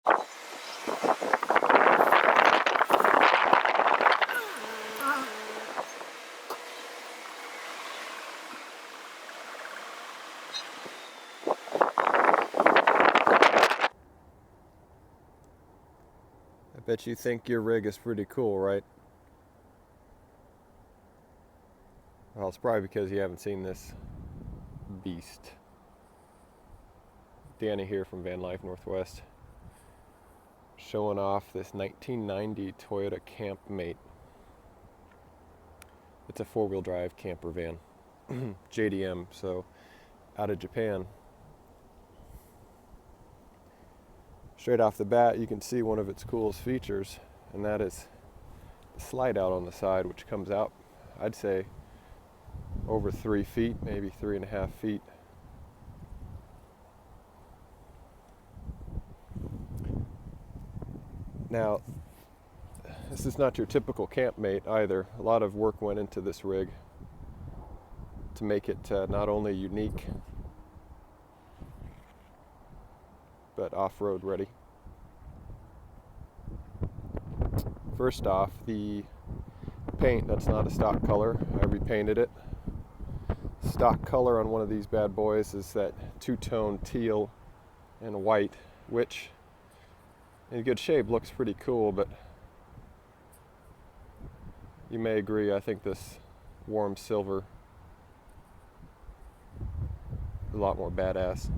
I bet you think your rig is pretty cool, right? Well, it's probably because you haven't seen this beast. Danny here from Vanlife Northwest, showing off this 1990 Toyota CAMPMATE. It's a four-wheel drive camper van, JDM, so out of Japan. Straight off the bat, you can see one of its coolest features, and that is the slide out on the side, which comes out, I'd say, over 3 feet, maybe 3.5 feet. Now, this is not your typical CAMPMATE either. A lot of work went into this rig to make it not only unique, but off-road ready. First off, the paint, that's not a stock color. I repainted it. Stock color on one of these bad boys is that two-tone teal and white, which in good shape looks pretty cool, but you may agree, I think this warm silver is a lot more badass.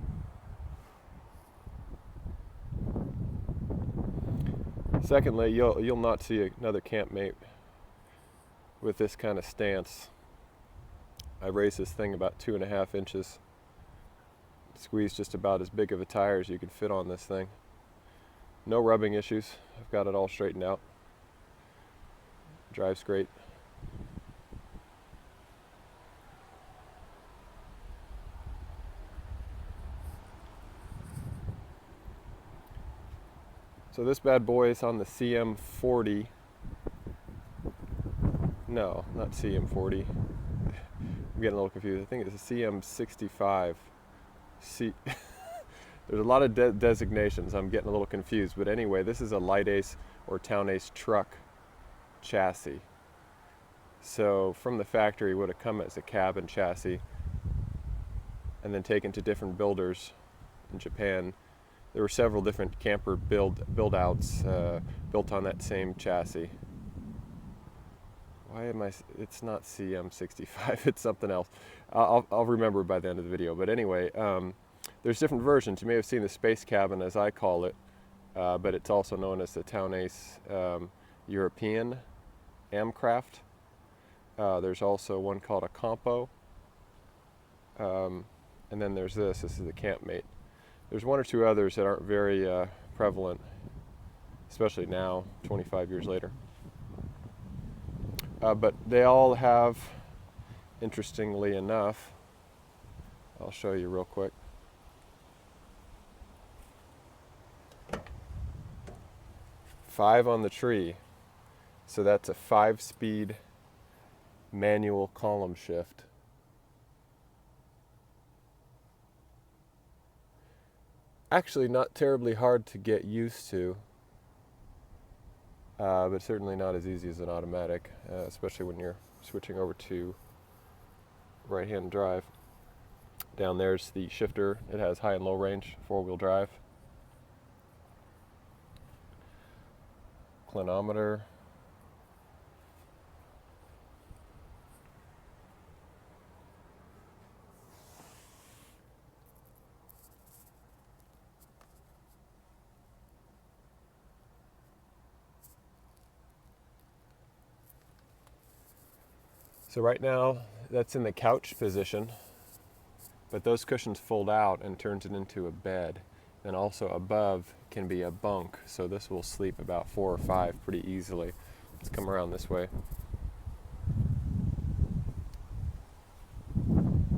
Secondly, you'll not see another CAMPMATE with this kind of stance. I raised this thing about 2.5 inches. Squeezed just about as big of a tire as you could fit on this thing. No rubbing issues. I've got it all straightened out. Drives great. So this bad boy is on the CM40. No, not CM40. I'm getting a little confused. I think it's a CM65. There's a lot of designations. I'm getting a little confused. But anyway, this is a Light Ace or Town Ace truck chassis. So from the factory, it would have come as a cab and chassis and then taken to different builders in Japan. There were several different camper build outs built on that same chassis. Why am I? It's not CM65. It's something else. I'll remember by the end of the video. But anyway, there's different versions. You may have seen the Space Cabin, as I call it, but it's also known as the Town Ace European Amcraft. There's also one called a Compo, and then there's this. This is the CAMPMATE. There's one or two others that aren't very prevalent, especially now, 25 years later. But they all have, interestingly enough, I'll show you real quick. Five on the tree. So that's a 5-speed manual column shift. Actually not terribly hard to get used to, but certainly not as easy as an automatic, especially when you're switching over to right-hand drive. Down there's the shifter. It has high and low range, 4-wheel drive. Clinometer. So right now, that's in the couch position, but those cushions fold out and turns it into a bed. And also above can be a bunk, so this will sleep about 4 or 5 pretty easily. Let's come around this way.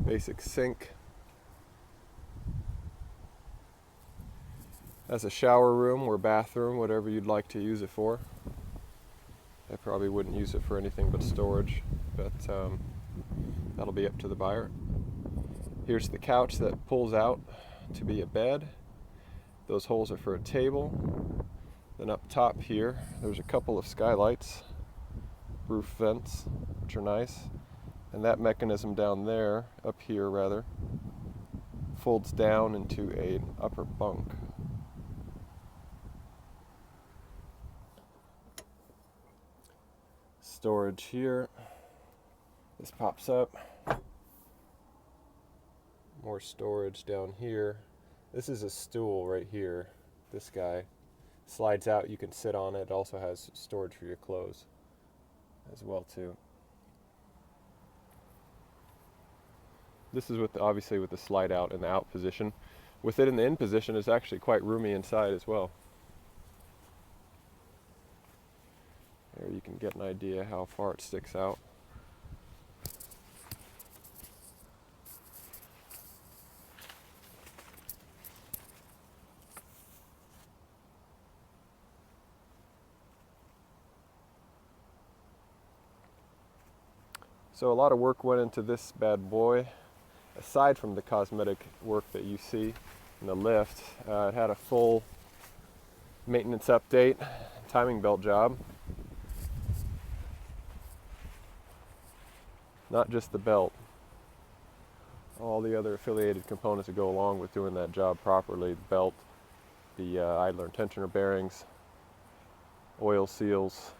Basic sink. That's a shower room or bathroom, whatever you'd like to use it for. I probably wouldn't use it for anything but storage, but that'll be up to the buyer. Here's the couch that pulls out to be a bed. Those holes are for a table. Then up top here, there's a couple of skylights, roof vents, which are nice. And that mechanism down there, up here rather, folds down into an upper bunk. Storage here. This pops up. More storage down here. This is a stool right here. This guy slides out, you can sit on it. It also has storage for your clothes as well too. This is with obviously with the slide out in the out position. With it in the in position, it's actually quite roomy inside as well. There you can get an idea how far it sticks out. So a lot of work went into this bad boy. Aside from the cosmetic work that you see in the lift, it had a full maintenance update, timing belt job. Not just the belt, all the other affiliated components that go along with doing that job properly. The belt, the idler and tensioner bearings, oil seals,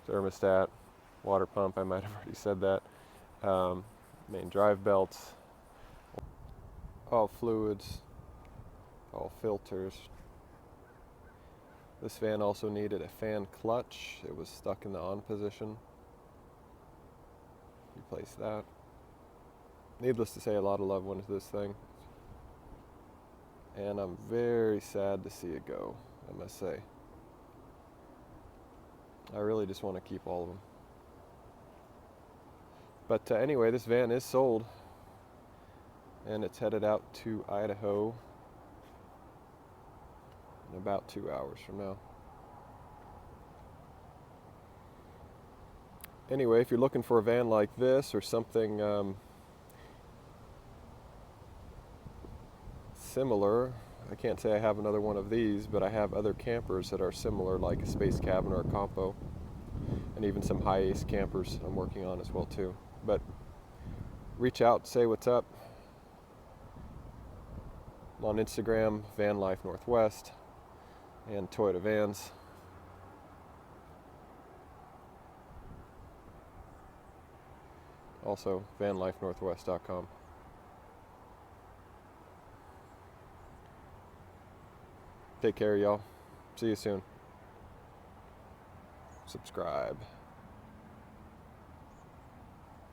thermostat, water pump, I might have already said that, main drive belts, all fluids, all filters. This fan also needed a fan clutch. It was stuck in the on position. Replace that. Needless to say, a lot of love went into this thing. And I'm very sad to see it go, I must say. I really just want to keep all of them. But anyway, this van is sold. And it's headed out to Idaho in about 2 hours from now. Anyway, if you're looking for a van like this or something similar, I can't say I have another one of these, but I have other campers that are similar, like a space cabin or a compo, and even some high ace campers I'm working on as well too. But reach out, say what's up. I'm on Instagram, Vanlife Northwest, and Toyota Vans. Also, vanlifenorthwest.com. Take care, y'all. See you soon. Subscribe.